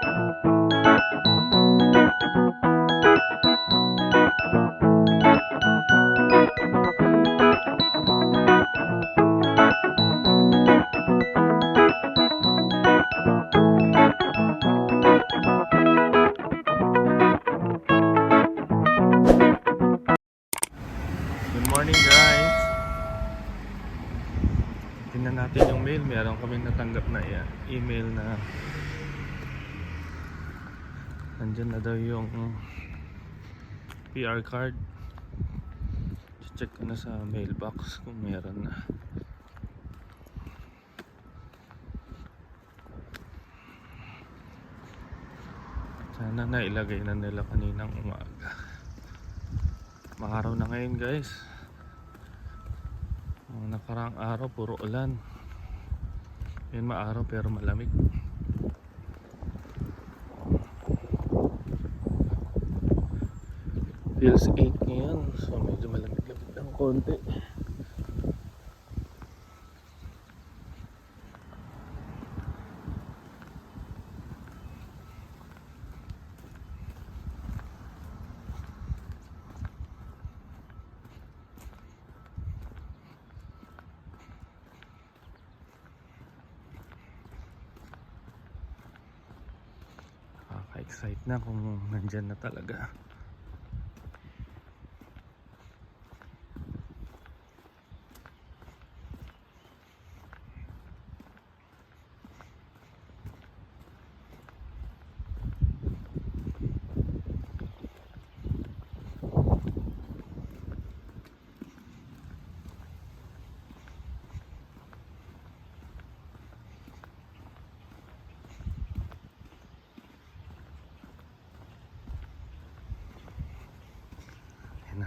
Good morning guys. Tingnan natin yung mail. Meron kaming natanggap na email na nandyan na daw yung PR card. Check ko na sa mailbox kung meron na. Sana nailagay na nila kaninang umaga. Maaraw na ngayon guys. Ang nakaraang araw puro ulan. Ngayon maaraw pero malamig. Feels 8 ngayon, so medyo malamig-lamig ng konti. Excite na kung nandyan na talaga.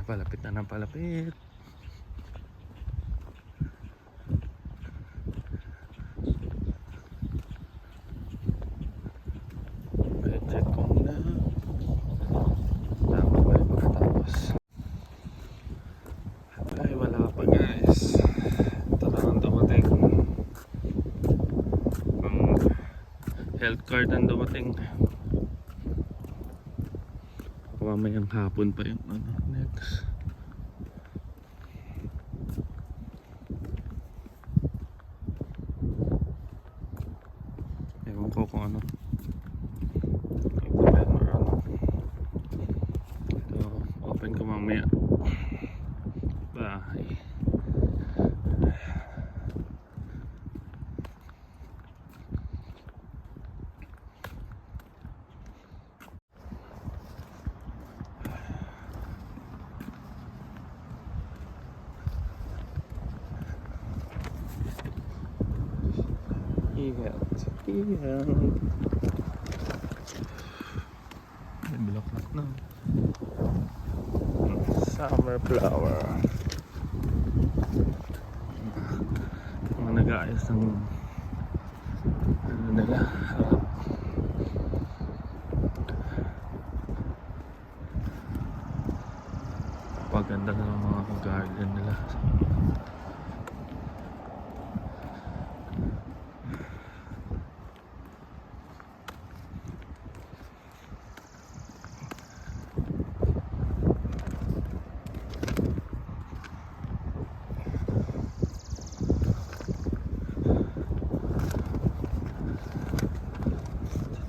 Palapit na ng palapit. Check ko na. Tama ba yung pagkatapos? Ay, wala pa guys. Ito na ang dumating. Ang health card ang dumating. Mamayang hapon pa yung next. Ewan ko kung ano. Ito, open ko mamaya. Bye. Iyan. May bulaklak na. Summer flower. Mga nag-aayos ng ano nila, harap. Paganda na ng mga garden nila.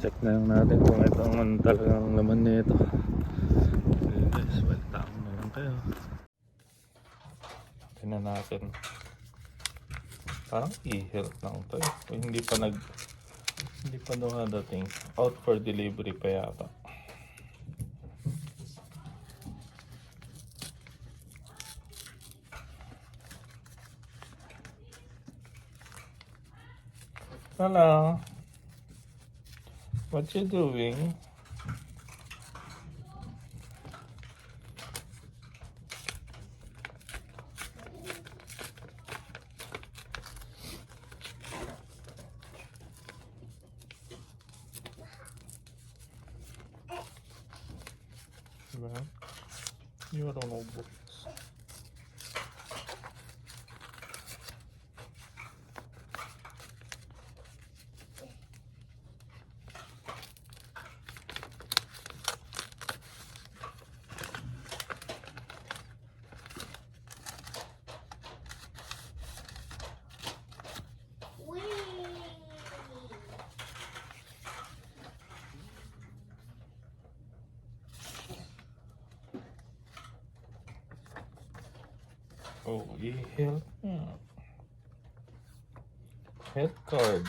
Check na lang natin kung itong talagang laman nito. Okay guys, balita ko na lang kayo. Tingnan natin. Parang e-health lang ito eh. Hindi pa dumadating. Out for delivery pa yata. Hello. What you doing? Diba? You don't know books. Oh, e-health. Health card.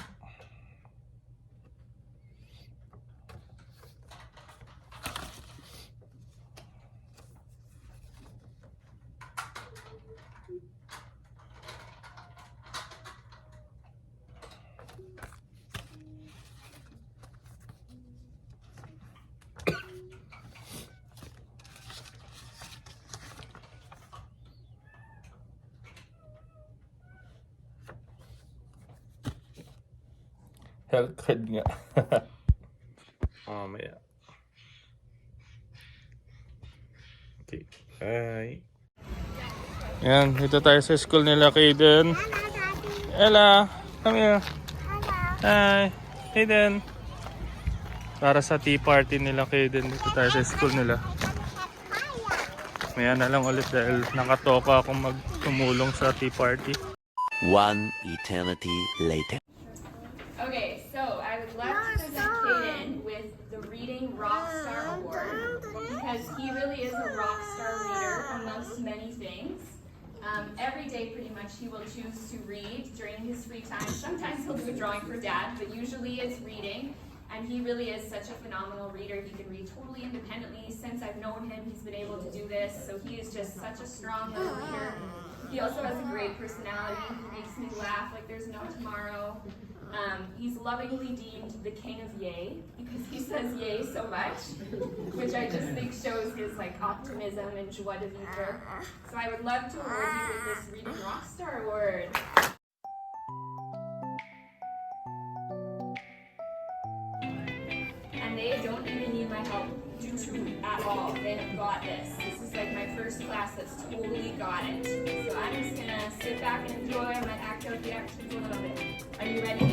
Health card nga. Mamaya. Okay. Bye. Yan, dito tayo sa school nila, Kaden. Ella, come here. Hi, Kaden. Para sa tea party nila, Kaden. Dito tayo sa school nila. Maya na lang ulit dahil nakatoka akong magtumulong sa tea party. One eternity later. Okay, so I would love to present Kaden with the Reading Rockstar Award because he really is a rock star reader amongst many things. Every day pretty much he will choose to read during his free time. Sometimes he'll do a drawing for dad, but usually it's reading. And he really is such a phenomenal reader. He can read totally independently. Since I've known him, he's been able to do this. So he is just such a strong little reader. He also has a great personality. He makes me laugh like there's no tomorrow. He's lovingly deemed the king of yay because he says yay so much, which I just think shows his like optimism and joie de vivre. So I would love to award you with this Reading Rockstar Award. And they don't even need my help at all. They have got this. This is like my first class that's totally got it. So I'm just gonna sit back and enjoy. I might act out the actions a little bit. Are you ready?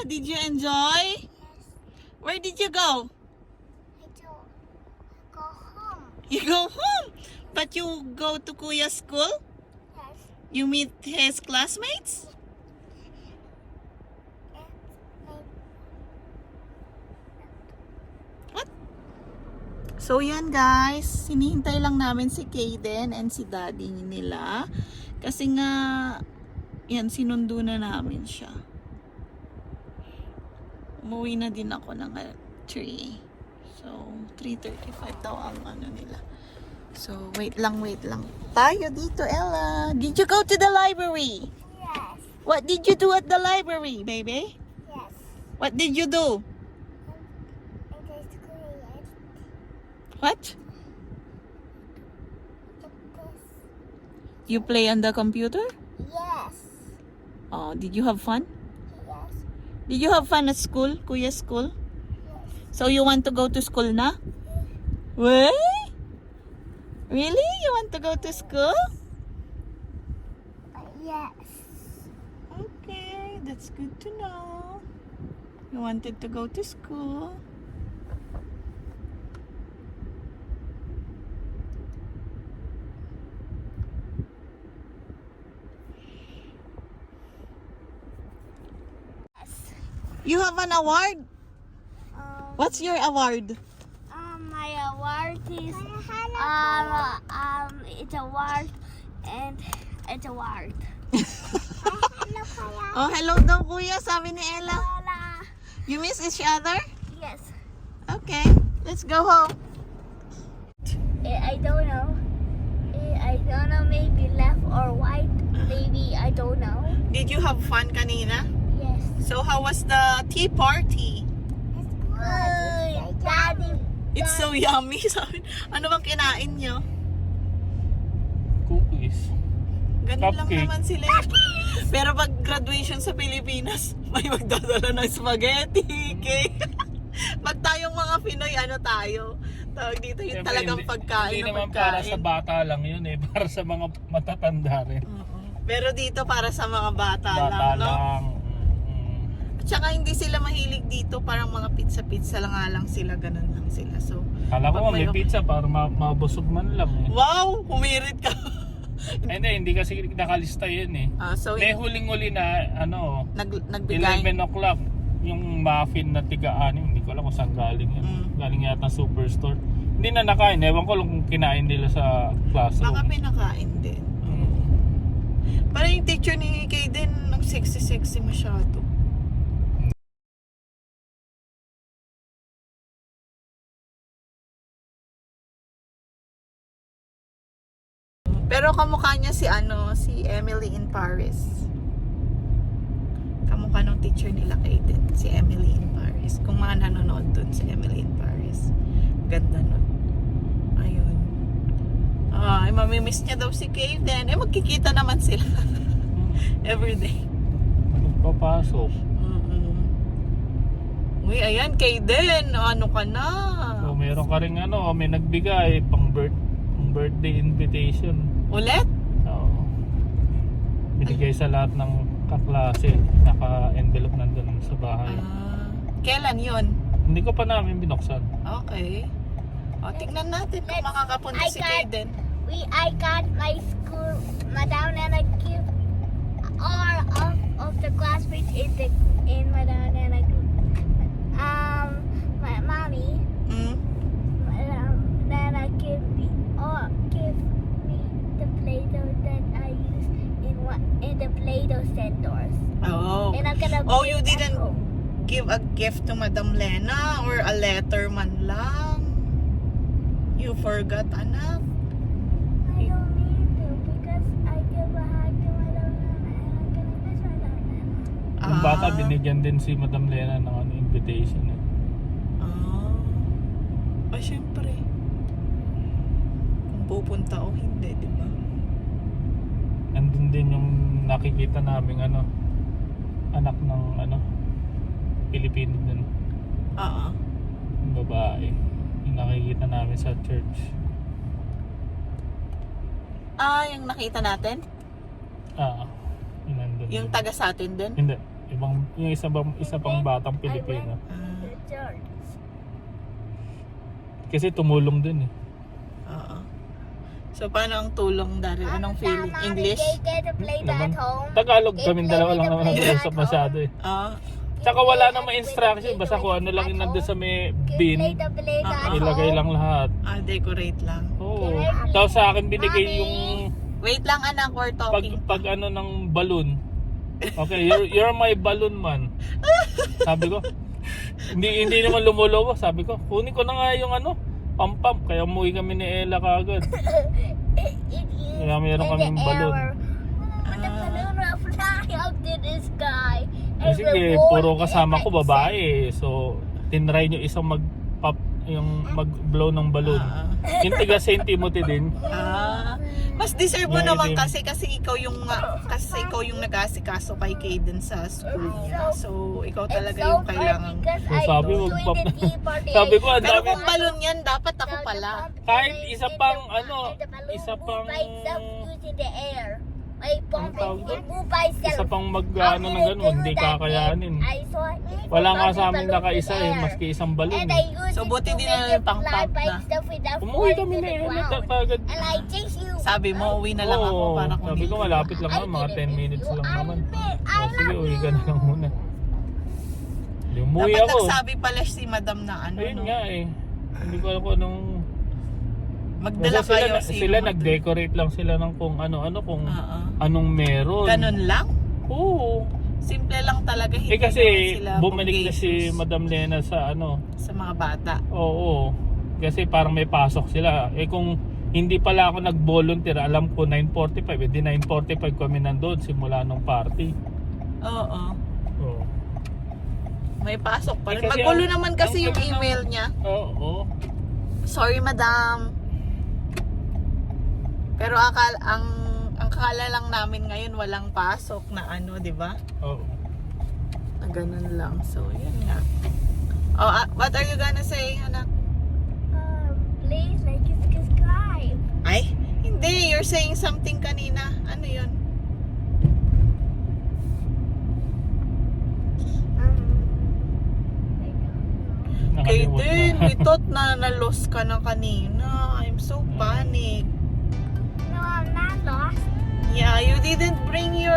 Did you enjoy? Where did you go? Go home. You go home. But you go to Kuya's school? Yes. You meet his classmates? What? So yan guys, hinihintay lang namin si Kaden and si daddy nila. Kasi nga, yan, sinundo na namin siya. Umuwi na din ako ng 3. So, 3:35 daw ang ano nila. So, wait lang. Tayo dito, Ella. Did you go to the library? Yes. What did you do at the library, baby? Yes. What did you do? It is great. What? It is. You play on the computer? Yes. Oh, did you have fun? Yes. Did you have fun at school, Kuya's school? Yes. So you want to go to school na? What? Really? You want to go to school? Yes. Okay, that's good to know. You wanted to go to school. You have an award? What's your award? My award is it's a award and it's a award. Hello, Kuya. Oh, hello daw kuya, sabi ni Ella. Hola. You miss each other? Yes. Okay, let's go home. I don't know. I don't know. Maybe left or right. Maybe I don't know. Did you have fun kanina? Yes. So how was the tea party? It's good. Daddy. It's so yummy. Sabi, ano bang kinain nyo? Cookies. Ganun lang Cupcake. naman sila. Pero pag graduation sa Pilipinas, may magdadala ng spaghetti, cake. Pag tayong mga Pinoy, ano tayo? Tawag dito yung Siyempre, talagang pagkain Hindi na naman para pagkain. sa bata lang yun eh. Para sa mga matatanda rin. Pero dito para sa mga bata, Bata lang, no? lang. At saka hindi sila mahilig dito, parang mga pizza-pizza lang nga lang sila, ganun lang sila. So, Kala ko pag may pizza para mabusog man lang eh. wow! Humirit ka! Hindi kasi nakalista yun eh. So, May huling-huli na ano, nagbigay. 11 o'clock yung muffin na tiga-anim. Hindi ko alam kung saan galing yun. Galing yata superstore. Hindi na nakain. Ewan ko lang kung kinain nila sa classroom. Baka pinakain din. Parang yung teacher ni Kaden, ang sexy-sexy masyado. Pero kamukha niya si Emily in Paris. Kamukha ng teacher nila Kaden, si Emily in Paris. Kung mga nanonood dun, si Emily in Paris. Ganda nun. Ayun. Ay, mamimiss niya daw si Kaden. Magkikita naman sila. Everyday. Magpapasok. Uy, ayan, Kaden. Ano ka na? So meron ka rin may nagbigay pang birthday invitation. Ulit? Oo. Binigay sa lahat ng kaklase. Naka-envelope nandun sa bahay. Kailan yun? Hindi ko pa namin binuksan. Okay. O, tignan natin kung makakapunta si Kaden. I got my school, Madam Nana give all of the classmates in Madam Nana group. My mommy, Madam Nana give me the Play-Doh that I use in the Play-Doh centers. Oh. And I'm gonna Oh, bring you it back didn't home. give a gift to Madam Lena or a letter man lang. You forgot, anak. I don't need to because I give a hug to Madam Nana and I'm gonna miss Madam Nana. Yung bata binigyan din si Madam Lena ng invitation eh. Syempre. Kung pupunta o hindi, di ba? Andun din yung nakikita naming anak ng Pilipino din. Yung babae. Yung nakikita namin sa church. Yung nakita natin? Yung nandun. Yung taga sa atin din? Hindi. Yung isa pang batang Pilipino. The church. Kasi tumulong din eh. Oo. So, paano ang tulong, Daryl? Anong feeling? English? They get to play that Naman, home. Tagalog kami dalawa lang naman nag-uusap masyado eh. Ah, Tsaka wala namang instruction, basta kung ano lang yung nandun sa may bin, Play that ilagay home. lang lahat. decorate lang. Oo. Tapos sa akin binigay yung Wait lang, anak, we're talking. pag ano ng balloon. Okay, you're my balloon man. Sabi ko. Hindi naman lumulobo, sabi ko. Kunin ko na nga yung ano, pam-pam. Kaya umuwi kami ni Ella kaagad. Kaya mayroon kaming balloon. But the balloon will fly up to the sky. Eh, sige, puro kasama ko babae. So, tinry nyo isang mag-blow ng balloon. Yung tiga St. Timothy din. Mas deserve mo Yeah, naman Edim. kasi ikaw yung nag-aasikaso kay Kaden sa school niya. So, ikaw talaga yung kailangan. So, sabi, sabi ko, ang Pero dami. kung balon yan, dapat ako pala. Kahit isa pang isa pang mag-ano ng ganun, hindi kakayanin. Wala nga sa amin nakaisa eh, maski isang balon. So, buti din na yung pang-pop na. Umuwi kami na Ella kaagad. Sabi mo, uwi na lang ako Oo, para kung sabi ko malapit lang naman, mga 10 minutes lang naman. O, sige, uwi ka na lang muna. Hindi, umuwi dapat ako. nagsabi pala si madam na ano, Ayun no? nga eh. Hindi ko alam kung anong... Magdala Basta kayo sila nag-decorate lang sila ng kung ano-ano, kung Oo. anong meron. Ganun lang? Oo. Simple lang talaga. Eh Hindi kasi naman sila bumalik na si bonggacious Madam Lena sa ano. sa mga bata. Oo. Kasi parang may pasok sila. Eh kung hindi pala ako nag-volunteer, alam ko 9:45. Eh di 9:45 kami nandoon simula nung party. Oo. Oo. May pasok pa rin. Eh, kasi Magulo ang- naman kasi ang yung gulo ng- email niya. Oo. Sorry, madam. Pero ang akala lang namin ngayon walang pasok na ano, 'di ba? Oo. Na ganun lang. So, yun nga. Oh, what are you gonna say, anak? Please like and subscribe. Ay, hindi. You're saying something kanina. Ano yun? Nakalimot Kaden, na. we thought na na-lost ka na kanina. I'm so panic. No, I'm not lost. Yeah, you didn't bring your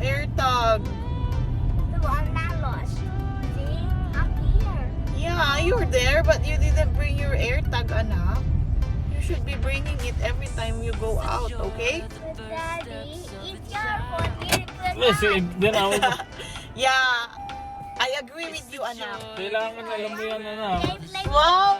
AirTag. No, I'm not lost. See, I'm here. Yeah, you're there, but you didn't bring your AirTag, anak. You should be bringing it every time you go out, okay? But Daddy, it's your phone. You're good. Kasi din ako. Yeah, I agree with you, anak. Kailangan alam mo yan, anak. Wow!